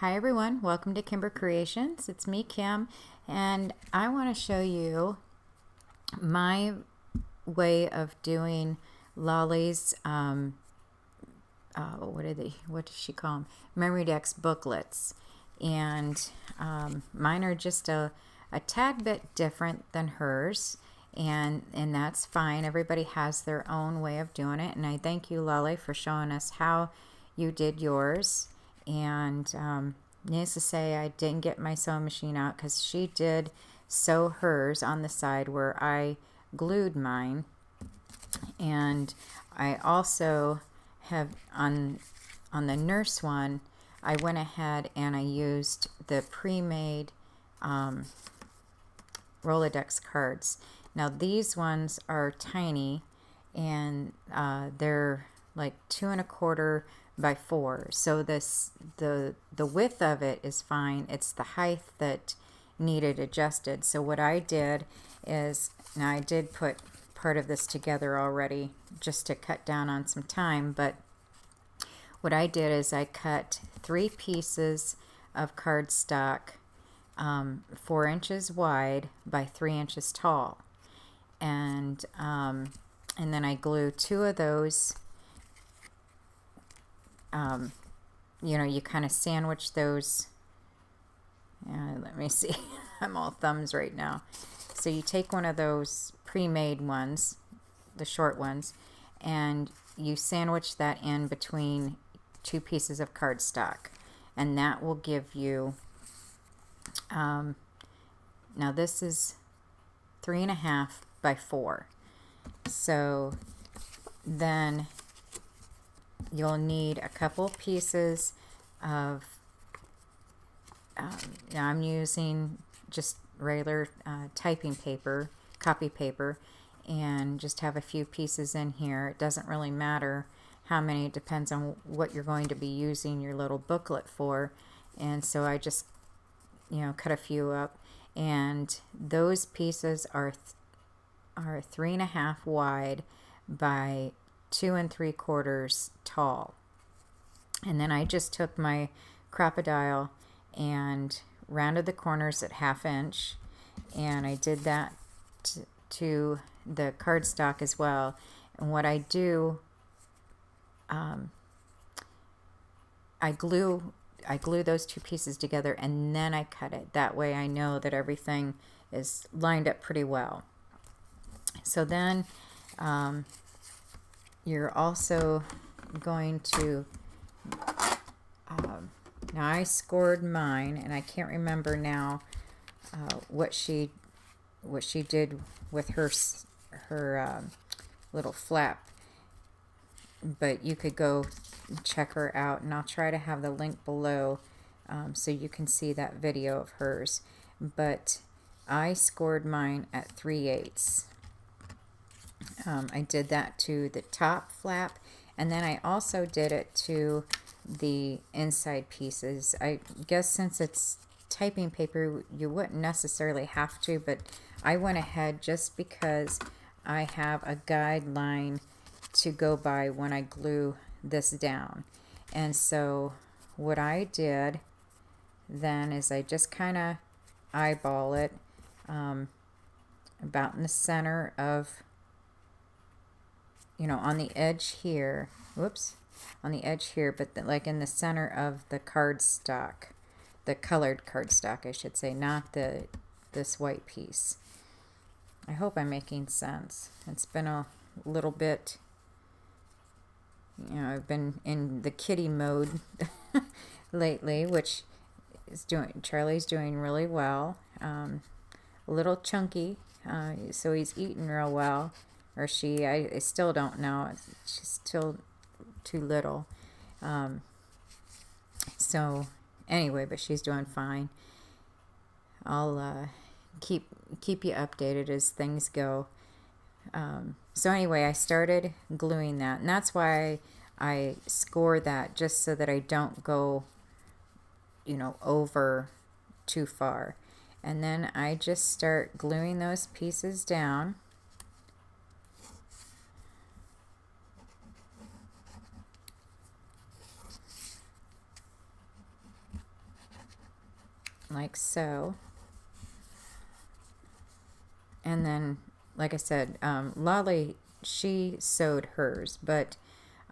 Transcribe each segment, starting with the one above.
Hi everyone, welcome to Kimber Creations. It's me, Kim, and I want to show you my way of doing Lolly's, what does she call them? Memory Decks booklets. And mine are just a tad bit different than hers, and that's fine. Everybody has their own way of doing it, and I thank you, Lolly, for showing us how you did yours. And needless to say, I didn't get my sewing machine out because she did sew hers on the side where I glued mine. And I also have on the nurse one, I went ahead and I used the pre-made Rolodex cards. Now these ones are tiny, and they're like 2 1/4 by 4, so the width of it is fine. It's the height that needed adjusted. So what I did is, now I did put part of this together already just to cut down on some time, but what I did is I cut 3 pieces of cardstock 4 inches wide by 3 inches tall, and then I glued 2 of those. You know, you kind of sandwich those. Let me see. I'm all thumbs right now. So you take one of those pre-made ones, the short ones, and you sandwich that in between 2 pieces of cardstock, and that will give you, now this is 3 1/2 by 4. So then you'll need a couple pieces of, now I'm using just regular typing paper, copy paper, and just have a few pieces in here. It doesn't really matter how many, it depends on what you're going to be using your little booklet for. And so I just, cut a few up, and those pieces are 3 1/2 wide by 2 3/4 tall. And then I just took my crocodile and rounded the corners at 1/2 inch, and I did that to the cardstock as well. And what I do, I glue those 2 pieces together, and then I cut it. That way I know that everything is lined up pretty well. So then you're also going to, now I scored mine, and I can't remember now what she did with her little flap, but you could go check her out, and I'll try to have the link below so you can see that video of hers. But I scored mine at 3/8. I did that to the top flap, and then I also did it to the inside pieces. I guess since it's typing paper, you wouldn't necessarily have to, but I went ahead just because I have a guideline to go by when I glue this down. And so what I did then is I just kind of eyeball it about in the center of, on the edge here, whoops, on the edge here, but like in the center of the cardstock, the colored cardstock, I should say, not this white piece. I hope I'm making sense. It's been a little bit, I've been in the kitty mode lately, which is Charlie's doing really well. A little chunky, so he's eating real well. Or she, I still don't know. She's still too little. So anyway, but she's doing fine. I'll keep you updated as things go. So anyway, I started gluing that, and that's why I score that, just so that I don't go, over too far. And then I just start gluing those pieces down. like so. And then, like I said, Lolly, she sewed hers, but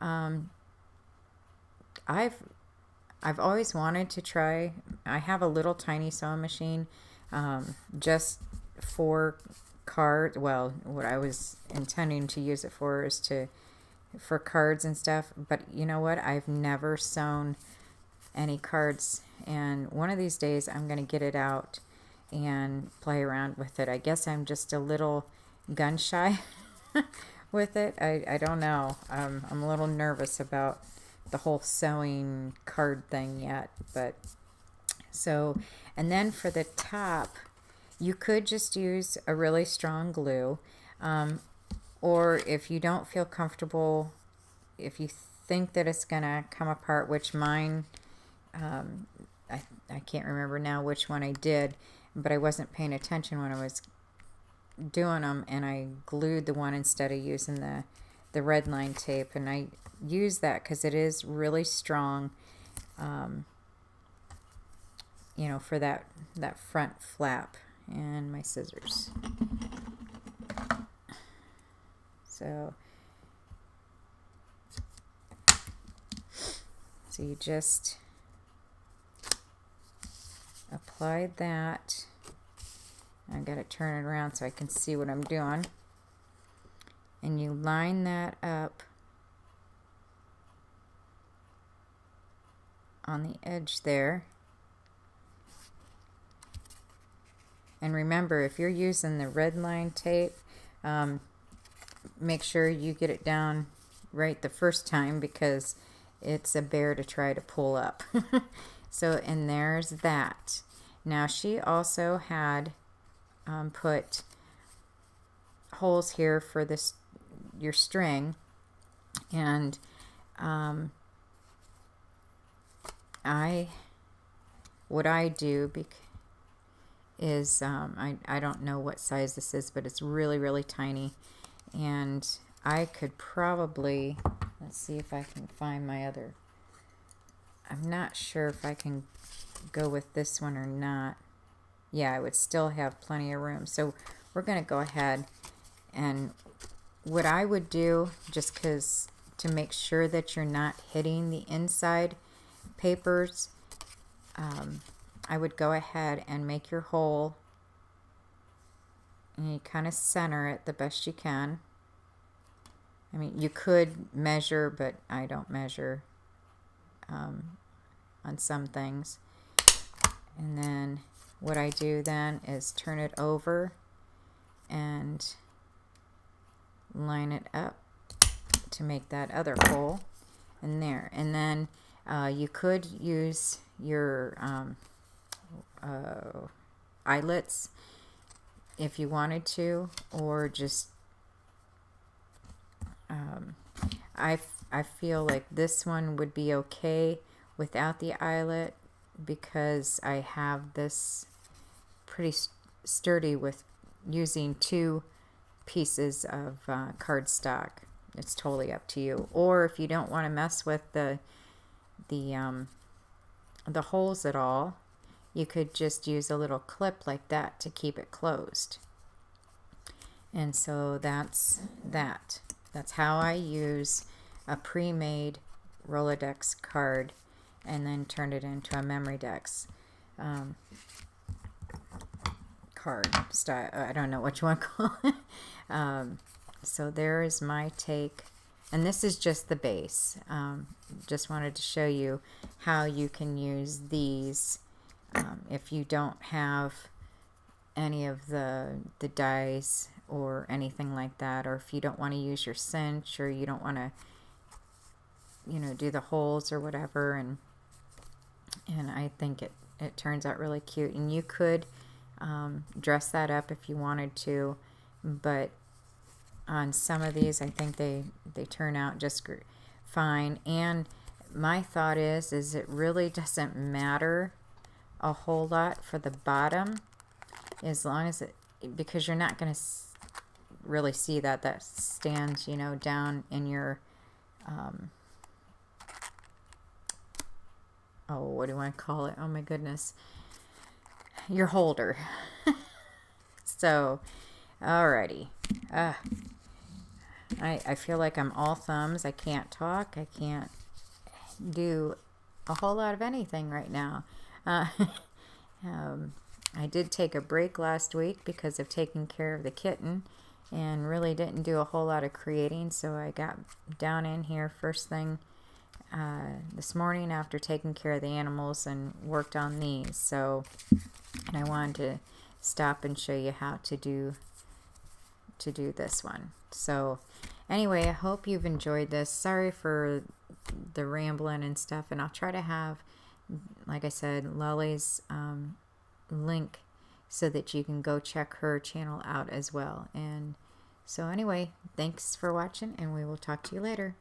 I've always wanted to try. I have a little tiny sewing machine, just for card. Well, what I was intending to use it for is for cards and stuff. But you know what? I've never sewn any cards, and one of these days I'm gonna get it out and play around with it. I guess I'm just a little gun shy with it. I don't know. I'm a little nervous about the whole sewing card thing yet, but so, and then for the top, you could just use a really strong glue, or if you don't feel comfortable, if you think that it's gonna come apart, which mine, I can't remember now which one I did, but I wasn't paying attention when I was doing them, and I glued the one instead of using the red line tape, and I use that because it is really strong, you know, for that front flap. And my scissors. So you just apply that. I got to turn it around so I can see what I'm doing. And you line that up on the edge there. And remember, if you're using the red line tape, make sure you get it down right the first time, because it's a bear to try to pull up. So, and there's that. Now, she also had put holes here for this, your string, and what I do is I don't know what size this is, but it's really, really tiny, and I could probably, let's see if I can find my other, I'm not sure if I can go with this one or not. Yeah, I would still have plenty of room, so we're going to go ahead, and what I would do, just because to make sure that you're not hitting the inside papers, I would go ahead and make your hole, and you kind of center it the best you can. I mean, you could measure, but I don't measure on some things. And then what I do then is turn it over and line it up to make that other hole in there. And then you could use your eyelets if you wanted to, or just I feel like this one would be okay without the eyelet, because I have this pretty sturdy with using 2 pieces of cardstock. It's totally up to you. Or if you don't want to mess with the holes at all, you could just use a little clip like that to keep it closed. And so that's that. That's how I use a pre-made Rolodex card and then turn it into a memory dex card style. I don't know what you want to call it. So there is my take, and this is just the base. Just wanted to show you how you can use these if you don't have any of the dies or anything like that, or if you don't want to use your cinch, or you don't want to, you know, do the holes or whatever. And I think it turns out really cute, and you could dress that up if you wanted to, but on some of these I think they turn out just fine. And my thought is it really doesn't matter a whole lot for the bottom, as long as because you're not going to really see that stands, you know, down in your oh, what do I call it? Oh my goodness. your holder. So, alrighty. I feel like I'm all thumbs. I can't talk. I can't do a whole lot of anything right now. I did take a break last week because of taking care of the kitten and really didn't do a whole lot of creating, so I got down in here first thing this morning after taking care of the animals and worked on these. So, and I wanted to stop and show you how to do this one. So anyway, I hope you've enjoyed this. Sorry for the rambling and stuff, and I'll try to have, like I said, Lolly's link so that you can go check her channel out as well. And so anyway, thanks for watching, and we will talk to you later.